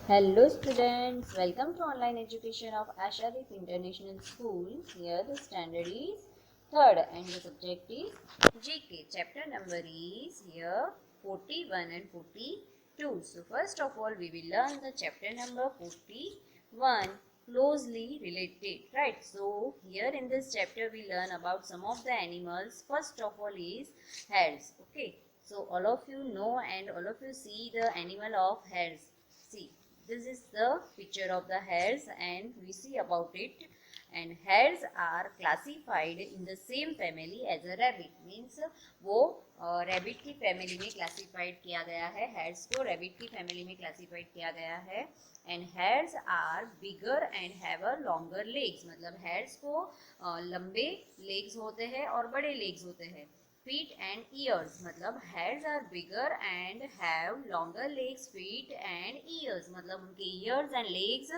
Hello students, welcome to online education of Ashadeep International School. Here the standard is third and the subject is GK. Chapter number is here 41 and 42. So first of all we will learn the chapter number 41, closely related, right? So here in this chapter we learn about some of the animals. First of all is hares. Okay, so all of you know and all of you see the animal of hares. See, this is the picture of the hares and we see about it. And hares are classified in the same family as a rabbit. Means वो rabbit की family में classified किया गया है. hares को rabbit की family में classified किया गया है. And hares are bigger and have a longer legs. मतलब hares को लंबे लेग्स होते हैं और बड़े लेग्स होते हैं. feet and ears मतलब hares are bigger and have longer legs, feet and ears मतलब उनके ears and legs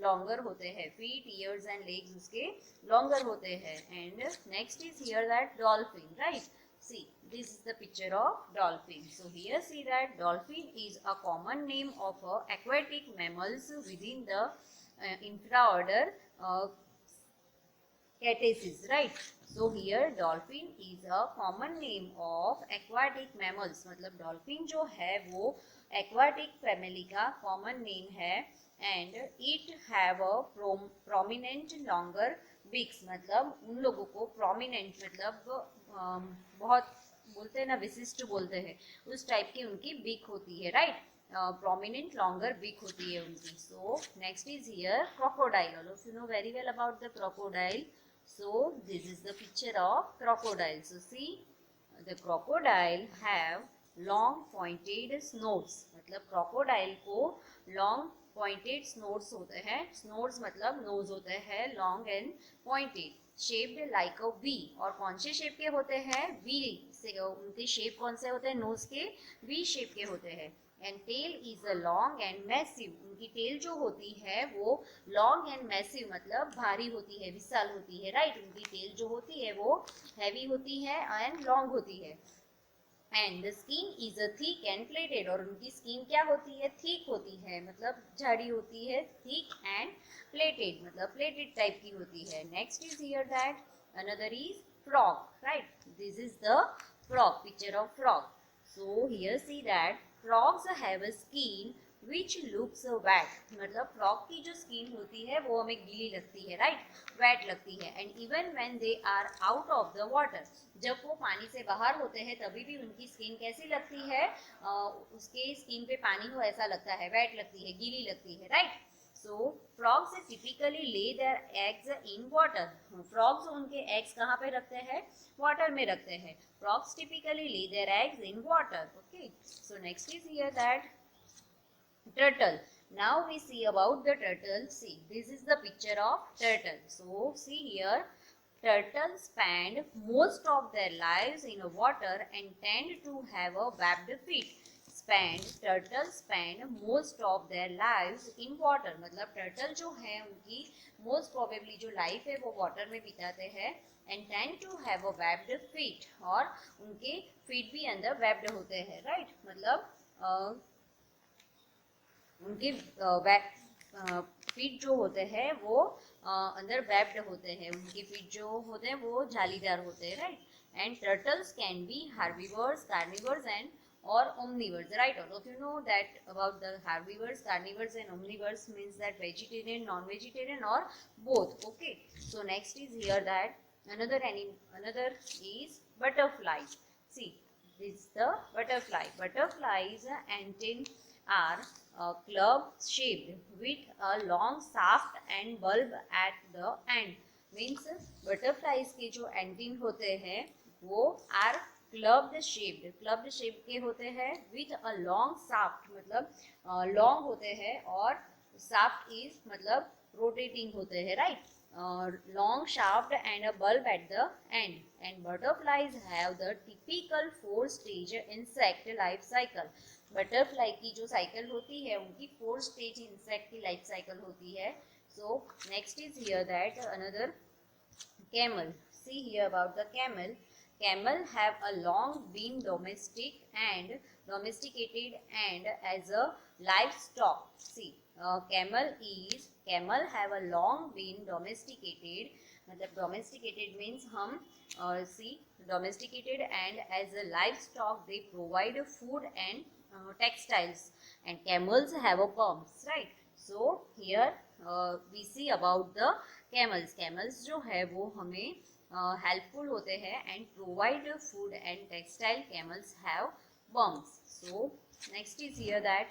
longer होते हैं. feet, ears and legs उसके longer होते हैं. and next is here that dolphin, right? See, this is the picture of dolphin. So here see that dolphin is a common name of aquatic mammals within the infraorder Cetacees, right? So here dolphin is a common name of aquatic mammals. मतलब dolphin जो है वो aquatic family का common name है. and it have a prominent longer beaks. मतलब उन लोगों को prominent मतलब बहुत बोलते हैं ना, विशिष्ट बोलते हैं, उस टाइप की उनकी बीक होती है, राइट? prominent longer beak होती है उनकी. So next is here crocodile. All of you know very well about the crocodile. So this is the picture of crocodile. So see, the crocodile have long pointed snouts. मतलब crocodile को long pointed snouts होते हैं. snouts मतलब nose होते हैं long and pointed, shaped like a V. और कौन से शेप के होते हैं? V से. उनके शेप कौन से होते हैं? नोज के V शेप के होते हैं. And tail is a long and massive. उनकी टेल जो होती है वो लॉन्ग एंड मैसिव मतलब भारी होती है, विशाल होती है, राइट? उनकी टेल जो होती है वो हैवी होती है एंड लॉन्ग होती है. And the skin is a thick and plated. और उनकी स्किन क्या होती है? थिक होती है, मतलब झाड़ी होती है. थिक एंड प्लेटेड मतलब प्लेटेड टाइप की होती है. Next is here that another is frog, right? This is the frog, picture of frog. So here see that frogs have a skin which looks wet. मतलब frog की जो skin होती है वो हमें गीली लगती है, right? wet लगती है. and even when they are out of the water, जब वो पानी से बाहर होते हैं तभी भी उनकी स्किन कैसी लगती है? उसके स्किन पे पानी हो ऐसा लगता है, wet लगती है, गीली लगती है, right? So frogs typically lay their eggs in water. frogs उनके eggs कहाँ पे रखते हैं? water में रखते हैं. frogs typically lay their eggs in water. Okay, so next is here that turtle. Now we see about the turtle. See, this is the picture of turtle. So see here, turtles spend most of their lives in water and tend to have a webbed feet. turtles spend most of their lives in water. मतलब turtle जो है उनकी most probably जो life है वो water में बिताते हैं. and tend to have a webbed feet. और उनके feet भी अंदर webbed होते हैं, right? मतलब उनके फीट जो होते हैं वो अंदर वेब्ड होते हैं. उनके फीट जो होते हैं वो जालीदार होते हैं, right? And turtles can be herbivores, carnivores and or omnivores, right? All of you know that about the herbivores, carnivores and omnivores means that vegetarian, non-vegetarian or both. Okay, so next is here that another is butterfly. See, this is the butterfly. Butterflies antennae are club shaped with a long shaft and bulb at the end. Means butterflies के जो एंटीन होते हैं वो are clubbed shaped के होते हैं with a long shaft मतलब long होते हैं और shaft is मतलब rotating होते हैं, right? long shaft and a bulb at the end. And butterflies have the typical 4-stage insect life cycle. Butterfly की जो साइकिल होती है उनकी 4-stage इंसेक्ट की लाइफ साइकिल होती है. सो next is here that another camel. See here about the camel. Camel have a long been domesticated and as a livestock. See, camel have a long been domesticated, मतलब domesticated means हम see domesticated, and as a livestock they provide food and textiles, and camels have a pumps, right? So here we see about the camels जो है वो हमें helpful होते हैं and provide food and textile. Camels have bumps. So next is here that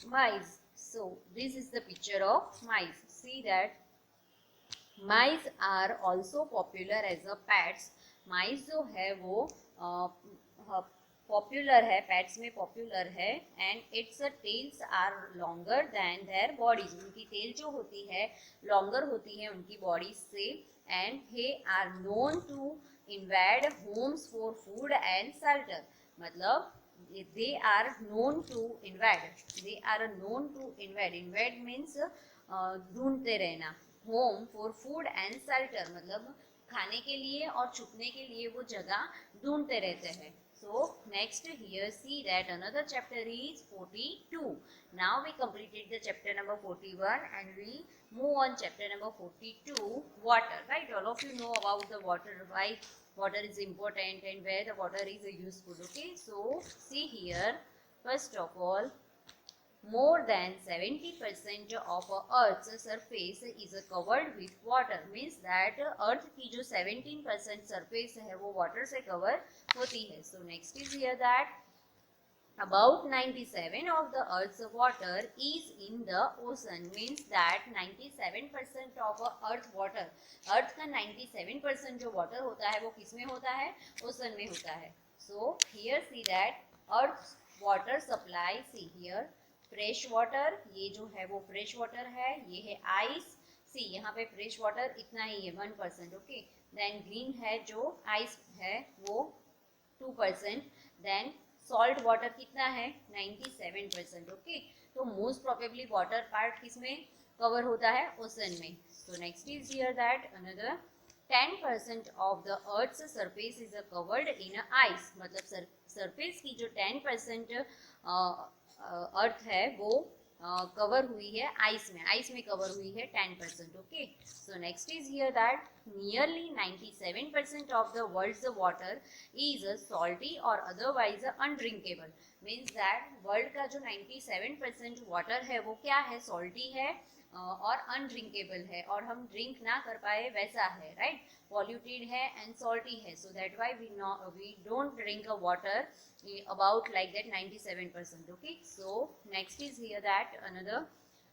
mice. So this is the picture of mice. See that mice are also popular as a pets. mice जो है वो popular है, pets में popular है, and its tails are longer than their bodies, उनकी tail जो होती है लॉन्गर होती है उनकी बॉडीज से, and they are known to invade homes for food and shelter, मतलब they are known to invade, invade means ढूंढते रहना, home for food and shelter मतलब खाने के लिए और छुपने के लिए वो जगह ढूंढते रहते हैं. So next here see that another chapter is 42. Now we completed the chapter number 41 and we move on chapter number 42, water, right? All of you know about the water, why water is important and where the water is useful. Okay, so see here, first of all, more than 70% of Earth's surface is covered with water. Means that Earth की जो 17% surface है वो water से cover होती है. So next is here that about 97 of the Earth's water is in the ocean. Means that 97% of Earth water, Earth का 97% जो water होता है वो किस में होता है? ओशन में होता है. So here see that Earth's water supply. See here fresh water, ये जो है वो फ्रेश वाटर है, ये है आइस. सी यहाँ पे फ्रेश वाटर इतना ही है 1%. ओके, देन ग्रीन है जो आइस है वो 2%, देन सॉल्ट वाटर कितना है 97%. ओके, तो मोस्ट प्रोबेबली वाटर पार्ट किस में कवर होता है? ओशन में. So next is here that another 10% of the earth's surface is covered in ice, मतलब सरफेस की जो 10% अर्थ है वो कवर हुई है आइस में कवर हुई है 10%. Okay, so next is here that nearly 97% of the world's water is salty और otherwise undrinkable. Means that world का जो 97% वाटर है वो क्या है? सॉल्टी है और अनड्रिंकेबल है, और हम ड्रिंक ना कर पाए वैसा है, राइट? पॉल्यूटेड है एंड सॉल्टी है. So that why we don't drink a water about like that 97%. Okay, so next is here that another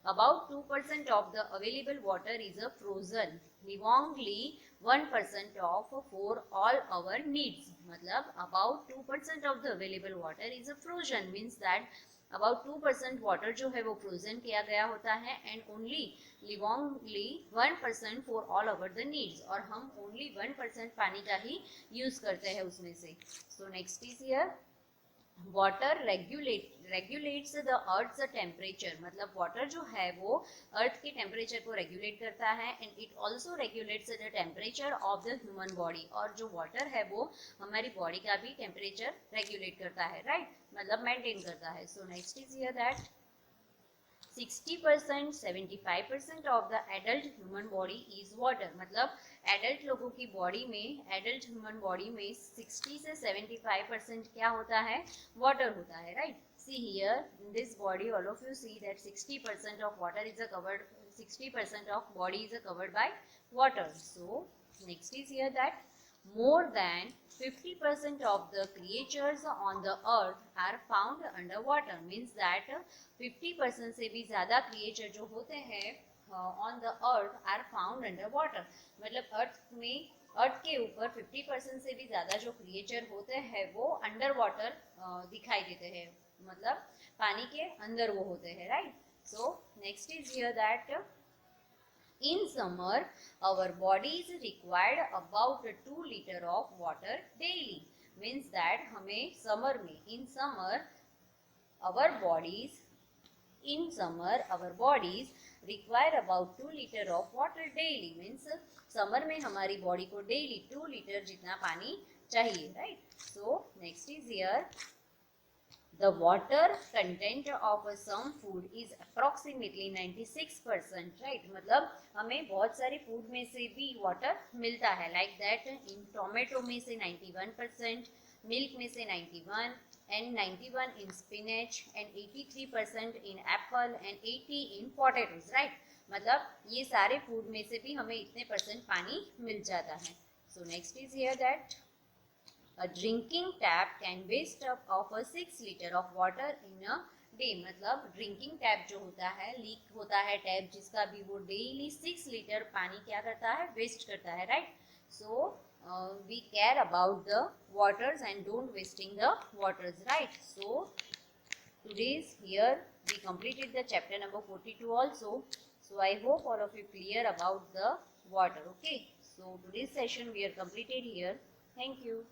about 2% of the available water is a frozen, leaving only 1% of for all our needs. मतलब about 2% of the available water is a frozen, means that about 2% water जो है वो frozen किया गया होता है, and leave only 1% for all our the needs, और हम only 1% पानी का ही यूज करते हैं उसमें से. So next is here water regulates the earth's temperature, मतलब वाटर जो है वो अर्थ के टेम्परेचर को रेगुलेट करता है, and it also regulates the temperature of the human body, और जो वाटर है वो हमारी बॉडी का भी टेम्परेचर रेगुलेट करता है, राइट? मतलब मेंटेन करता है. सो next is here that 60% 75% of the adult human body is water, मतलब एडल्ट लोगों की बॉडी में, एडल्ट ह्यूमन बॉडी में 60 से 75% क्या होता है? वाटर होता है, right? See here in this body all of you see that 60% of water is covered, 60% of body is covered by water. So next is here that more than 50% of the creatures on the earth are found underwater. Means that 50% से भी ज़्यादा creature जो होते हैं on the earth are found underwater. मतलब अर्थ के ऊपर 50% से भी ज़्यादा जो creature होते हैं वो underwater दिखाई देते हैं, मतलब पानी के अंदर वो होते हैं, right? So next is here that in summer our bodies required about 2 liter of water daily. Means that हमें summer में in summer our bodies require about 2 liter of water daily. Means summer में हमारी body को daily 2 liter जितना पानी चाहिए, right? So next is here The water content of some food is approximately 96%, right? मतलब हमें बहुत सारे फूड में से भी वाटर मिलता है, लाइक दैट इन टोमेटो में से 91%, मिल्क में से 91, and 91 in spinach, and 83% in apple, and 80 in potatoes, right? मतलब ये सारे फूड में से भी हमें इतने परसेंट पानी मिल जाता है. So next is here that a drinking tap can waste up of a 6 liter of water in a day. मतलब ड्रिंकिंग टैप जो होता है, लीक होता है टैप जिसका भी, वो डेली 6 लीटर पानी क्या करता है, वेस्ट करता है, right? So we care about the waters and don't wasting the waters, right? So today's here we completed the chapter number 42 also. So I hope all of you clear about the water. Okay, so today's session we are completed here. Thank you.